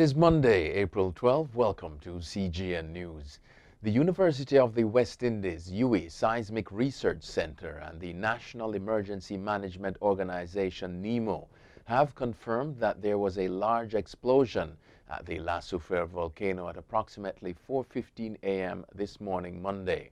is Monday, April 12. Welcome to CGN News. The University of the West Indies, UWI Seismic Research Center and the National Emergency Management Organization, NEMO, have confirmed that there was a large explosion at the Soufriere volcano at approximately 4:15 a.m. this morning, Monday.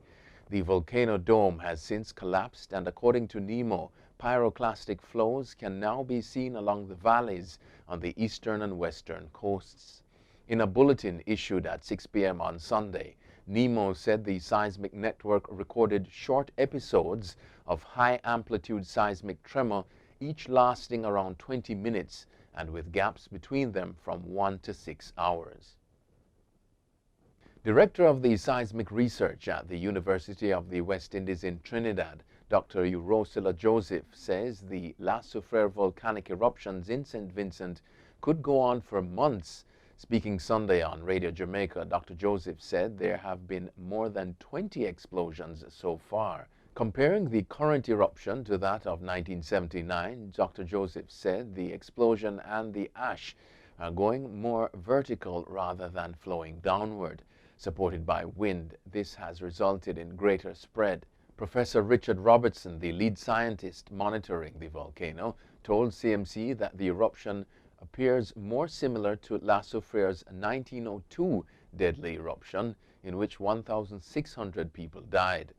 The volcano dome has since collapsed, and according to NEMO, pyroclastic flows can now be seen along the valleys on the eastern and western coasts. In a bulletin issued at 6 p.m. on Sunday, NEMO said the seismic network recorded short episodes of high-amplitude seismic tremor, each lasting around 20 minutes and with gaps between them from 1 to 6 hours. Director of the Seismic Research at the University of the West Indies in Trinidad, Dr. Urosila Joseph, says the Soufriere volcanic eruptions in St Vincent could go on for months. Speaking Sunday on Radio Jamaica, Dr. Joseph said there have been more than 20 explosions so far. Comparing the current eruption to that of 1979, Dr. Joseph said the explosion and the ash are going more vertical rather than flowing downward. Supported by wind, this has resulted in greater spread. Professor Richard Robertson, the lead scientist monitoring the volcano, told CMC that the eruption appears more similar to Soufriere's 1902 deadly eruption, in which 1,600 people died.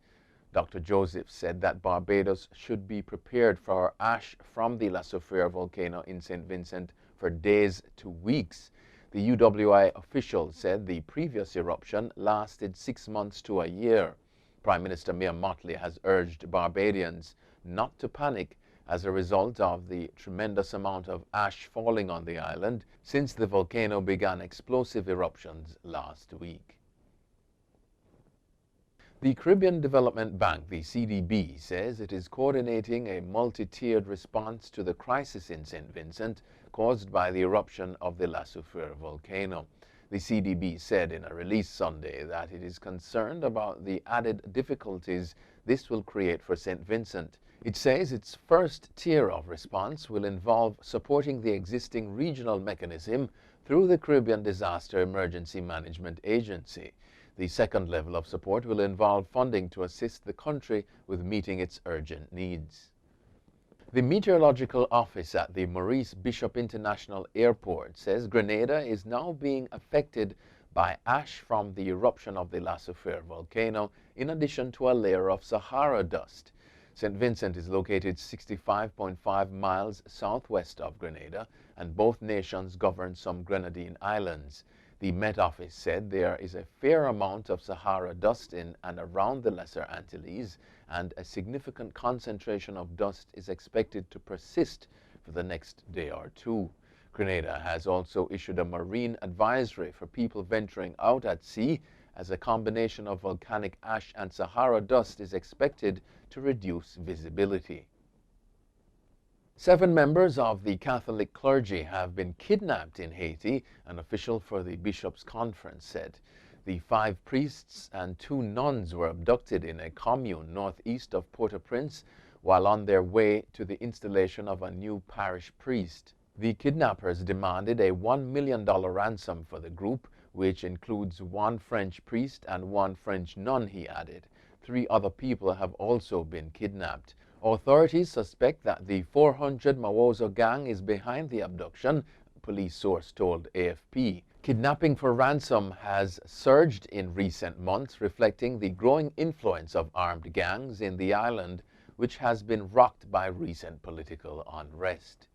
Dr. Joseph said that Barbados should be prepared for ash from the Soufriere volcano in St. Vincent for days to weeks. The UWI official said the previous eruption lasted 6 months to a year. Prime Minister Mia Mottley has urged Barbadians not to panic as a result of the tremendous amount of ash falling on the island since the volcano began explosive eruptions last week. The Caribbean Development Bank, the CDB, says it is coordinating a multi-tiered response to the crisis in St. Vincent caused by the eruption of the Soufriere volcano. The CDB said in a release Sunday that it is concerned about the added difficulties this will create for St. Vincent. It says its first tier of response will involve supporting the existing regional mechanism through the Caribbean Disaster Emergency Management Agency. The second level of support will involve funding to assist the country with meeting its urgent needs. The Meteorological Office at the Maurice Bishop International Airport says Grenada is now being affected by ash from the eruption of the Soufriere volcano, in addition to a layer of Sahara dust. St. Vincent is located 65.5 miles southwest of Grenada, and both nations govern some Grenadine islands. The Met Office said there is a fair amount of Sahara dust in and around the Lesser Antilles, and a significant concentration of dust is expected to persist for the next day or two. Grenada has also issued a marine advisory for people venturing out at sea, as a combination of volcanic ash and Sahara dust is expected to reduce visibility. 7 members of the Catholic clergy have been kidnapped in Haiti, an official for the Bishops' Conference said. The 5 priests and 2 nuns were abducted in a commune northeast of Port-au-Prince while on their way to the installation of a new parish priest. The kidnappers demanded a $1 million ransom for the group, which includes 1 French priest and 1 French nun, he added. 3 other people have also been kidnapped. Authorities suspect that the 400 Mawozo gang is behind the abduction, a police source told AFP. Kidnapping for ransom has surged in recent months, reflecting the growing influence of armed gangs in the island, which has been rocked by recent political unrest.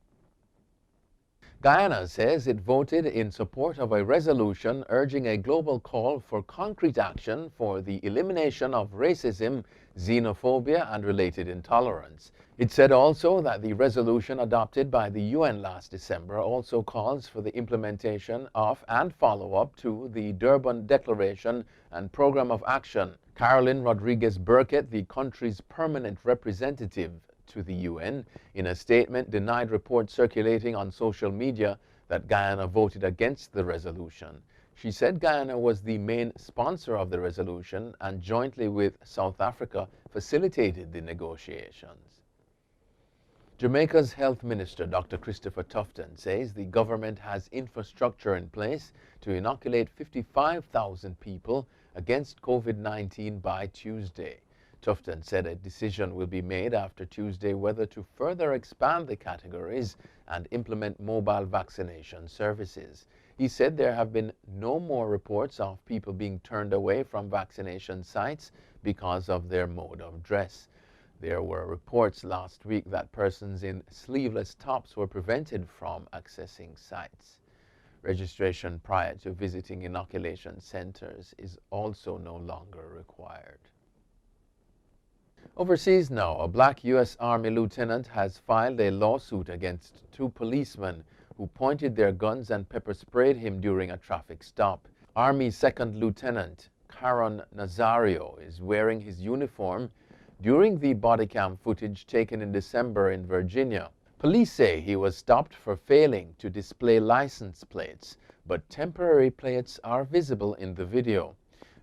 Guyana says it voted in support of a resolution urging a global call for concrete action for the elimination of racism, xenophobia, and related intolerance. It said also that the resolution adopted by the UN last December also calls for the implementation of and follow-up to the Durban Declaration and Program of Action. Caroline Rodriguez Burkett, the country's permanent representative to the UN, in a statement denied reports circulating on social media that Guyana voted against the resolution. She said Guyana was the main sponsor of the resolution and jointly with South Africa facilitated the negotiations. Jamaica's Health Minister, Dr. Christopher Tufton, says the government has infrastructure in place to inoculate 55,000 people against COVID-19 by Tuesday. Tufton said a decision will be made after Tuesday whether to further expand the categories and implement mobile vaccination services. He said there have been no more reports of people being turned away from vaccination sites because of their mode of dress. There were reports last week that persons in sleeveless tops were prevented from accessing sites. Registration prior to visiting inoculation centers is also no longer required. Overseas now, a black U.S. Army lieutenant has filed a lawsuit against two policemen who pointed their guns and pepper sprayed him during a traffic stop. Army Second Lieutenant Caron Nazario is wearing his uniform during the body cam footage taken in December in Virginia. Police say he was stopped for failing to display license plates, but temporary plates are visible in the video.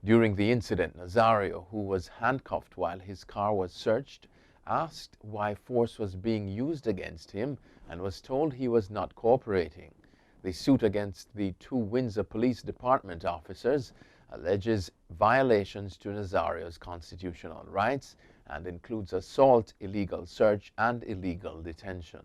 During the incident, Nazario, who was handcuffed while his car was searched, asked why force was being used against him and was told he was not cooperating. The suit against the two Windsor Police Department officers alleges violations to Nazario's constitutional rights and includes assault, illegal search, and illegal detention.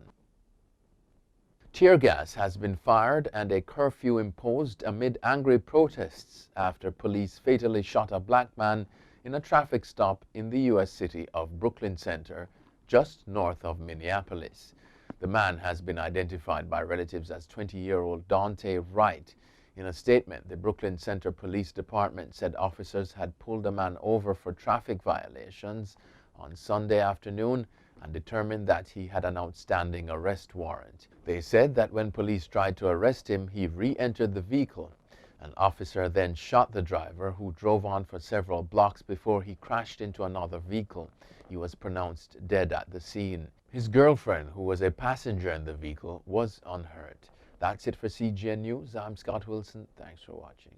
Tear gas has been fired and a curfew imposed amid angry protests after police fatally shot a black man in a traffic stop in the U.S. city of Brooklyn Center, just north of Minneapolis. The man has been identified by relatives as 20-year-old Dante Wright. In a statement, the Brooklyn Center Police Department said officers had pulled a man over for traffic violations on Sunday afternoon and determined that he had an outstanding arrest warrant. They said that when police tried to arrest him, he re-entered the vehicle. An officer then shot the driver, who drove on for several blocks before he crashed into another vehicle. He was pronounced dead at the scene. His girlfriend, who was a passenger in the vehicle, was unhurt. That's it for CGN News. I'm Scott Wilson. Thanks for watching.